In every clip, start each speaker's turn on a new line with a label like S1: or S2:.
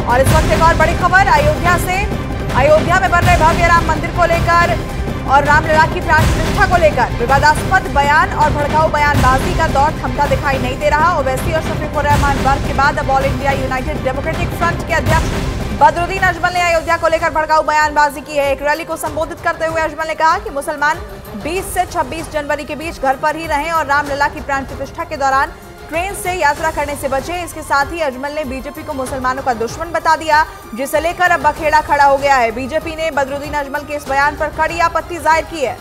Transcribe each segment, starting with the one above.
S1: और इस वक्त एक और बड़ी खबर अयोध्या से। अयोध्या में बन रहे भव्य राम मंदिर को लेकर और रामलला की प्राण प्रतिष्ठा को लेकर विवादास्पद बयान और भड़काऊ बयानबाजी का दौर थमता दिखाई नहीं दे रहा। ओवैसी और शफीकुर रहमान वर्ग के बाद अब all India United democratic front के अध्यक्ष बदरुद्दीन अजमल ने अयोध्या को लेकर भड़काऊ बयानबाजी की है। एक रैली को संबोधित करते हुए अजमल ने कहा कि मुसलमान 20 से 26 जनवरी के बीच घर पर ही रहें और रामलला की प्राण प्रतिष्ठा के दौरान ट्रेन से यात्रा करने से बचे। इसके साथ ही अजमल ने बीजेपी को मुसलमानों का दुश्मन बता दिया, जिसे लेकर अब बखेड़ा खड़ा हो गया है। बीजेपी ने बदरुद्दीन अजमल के इस बयान पर कड़ी आपत्ति जाहिर की है।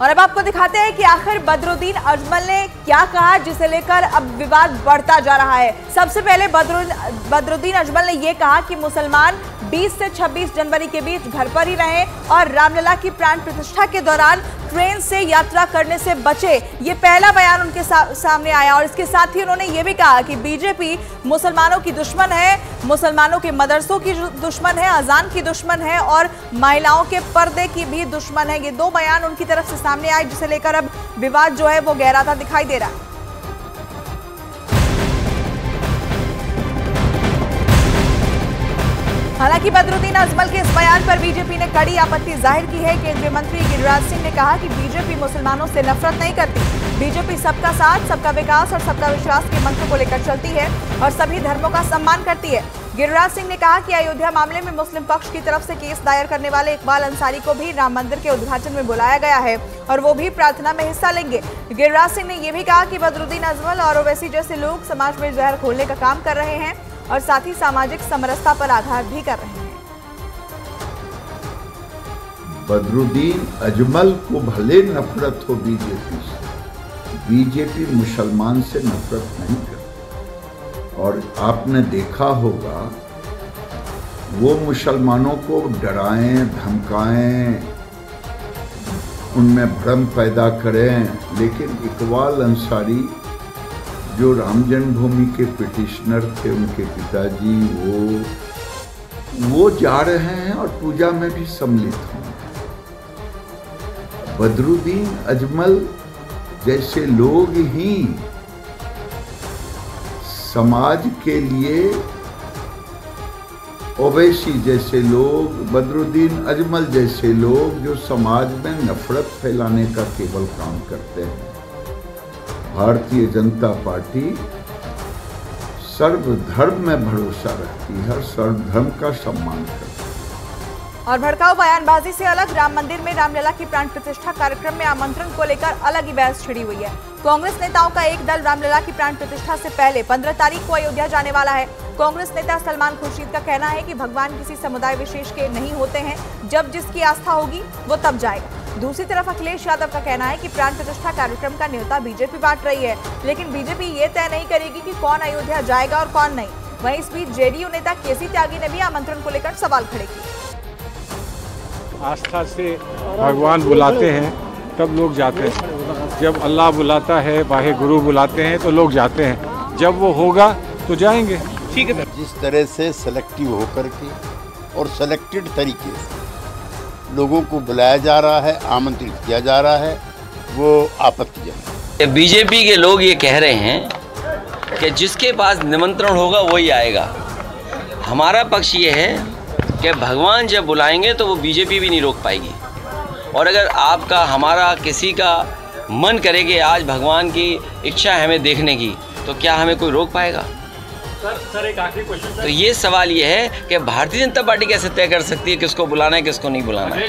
S1: और अब आपको दिखाते हैं कि आखिर बदरुद्दीन अजमल ने क्या कहा, जिसे लेकर अब विवाद बढ़ता जा रहा है। सबसे पहले बदरुद्दीन अजमल ने यह कहा कि मुसलमान 20 से 26 जनवरी के बीच घर पर ही रहें और रामलला की प्राण प्रतिष्ठा के दौरान ट्रेन से यात्रा करने से बचे। ये पहला बयान उनके सामने आया। और इसके साथ ही उन्होंने ये भी कहा कि बीजेपी मुसलमानों की दुश्मन है, मुसलमानों के मदरसों की दुश्मन है, अजान की दुश्मन है और महिलाओं के पर्दे की भी दुश्मन है। ये दो बयान उनकी तरफ से सामने आए, जिसे लेकर अब विवाद जो है वो गहराता दिखाई दे रहा है। हालांकि बदरुद्दीन अजमल के इस बयान पर बीजेपी ने कड़ी आपत्ति जाहिर की है। केंद्रीय मंत्री गिरिराज सिंह ने कहा कि बीजेपी मुसलमानों से नफरत नहीं करती। बीजेपी सबका साथ, सबका विकास और सबका विश्वास के मंत्र को लेकर चलती है और सभी धर्मों का सम्मान करती है। गिरिराज सिंह ने कहा कि अयोध्या मामले में मुस्लिम पक्ष की तरफ से केस दायर करने वाले इकबाल अंसारी को भी राम मंदिर के उद्घाटन में बुलाया गया है और वो भी प्रार्थना में हिस्सा लेंगे। गिरिराज सिंह ने यह भी कहा कि बदरुद्दीन अजमल और ओवैसी जैसे लोग समाज में जहर घोलने का काम कर रहे हैं और साथ ही सामाजिक समरसता पर आघात भी कर रहे हैं।
S2: बदरुद्दीन अजमल को भले नफरत हो बीजेपी से, बीजेपी मुसलमान से नफरत नहीं करती। और आपने देखा होगा वो मुसलमानों को डराएं, धमकाएं, उनमें भ्रम पैदा करें, लेकिन इकबाल अंसारी जो राम जन्मभूमि के पिटिशनर थे, उनके पिताजी, वो जा रहे हैं और पूजा में भी सम्मिलित होंगे। बदरुद्दीन अजमल जैसे लोग ही समाज के लिए, ओवैसी जैसे लोग, बदरुद्दीन अजमल जैसे लोग जो समाज में नफरत फैलाने का केवल काम करते हैं। भारतीय जनता पार्टी सर्वधर्म में भरोसा रखती है, सर्वधर्म का सम्मान करती है।
S1: और भड़काऊ बयानबाजी से अलग राम मंदिर में रामलला की प्राण प्रतिष्ठा कार्यक्रम में आमंत्रण को लेकर अलग ही बहस छिड़ी हुई है। कांग्रेस नेताओं का एक दल रामलला की प्राण प्रतिष्ठा से पहले 15 तारीख को अयोध्या जाने वाला है। कांग्रेस नेता सलमान खुर्शीद का कहना है कि भगवान किसी समुदाय विशेष के नहीं होते हैं, जब जिसकी आस्था होगी वो तब जाएगा। दूसरी तरफ अखिलेश यादव का कहना है कि प्राण प्रतिष्ठा कार्यक्रम का न्योता बीजेपी बांट रही है, लेकिन बीजेपी ये तय नहीं करेगी कि कौन अयोध्या जाएगा और कौन नहीं। वहीं इस बीच जेडीयू नेता केसी त्यागी ने भी आमंत्रण को लेकर सवाल खड़े किए।
S3: आस्था से भगवान बुलाते हैं तब लोग जाते हैं, जब अल्लाह बुलाता है, वाहे गुरु बुलाते हैं तो लोग जाते हैं, जब वो होगा तो जाएंगे। ठीक है।
S4: जिस तरह से सेलेक्टिव होकर के और सेलेक्टेड तरीके से लोगों को बुलाया जा रहा है, आमंत्रित किया जा रहा है, वो आपत्तिजनक है।
S5: बीजेपी के लोग ये कह रहे हैं कि जिसके पास निमंत्रण होगा वही आएगा। हमारा पक्ष ये है कि भगवान जब बुलाएंगे तो वो बीजेपी भी नहीं रोक पाएगी। और अगर आपका, हमारा, किसी का मन करे कि आज भगवान की इच्छा है हमें देखने की, तो क्या हमें कोई रोक पाएगा?
S3: सर एक आखिरी क्वेश्चन।
S5: तो ये सवाल ये है कि भारतीय जनता पार्टी कैसे तय कर सकती है किसको बुलाना है, किसको नहीं बुलाना है।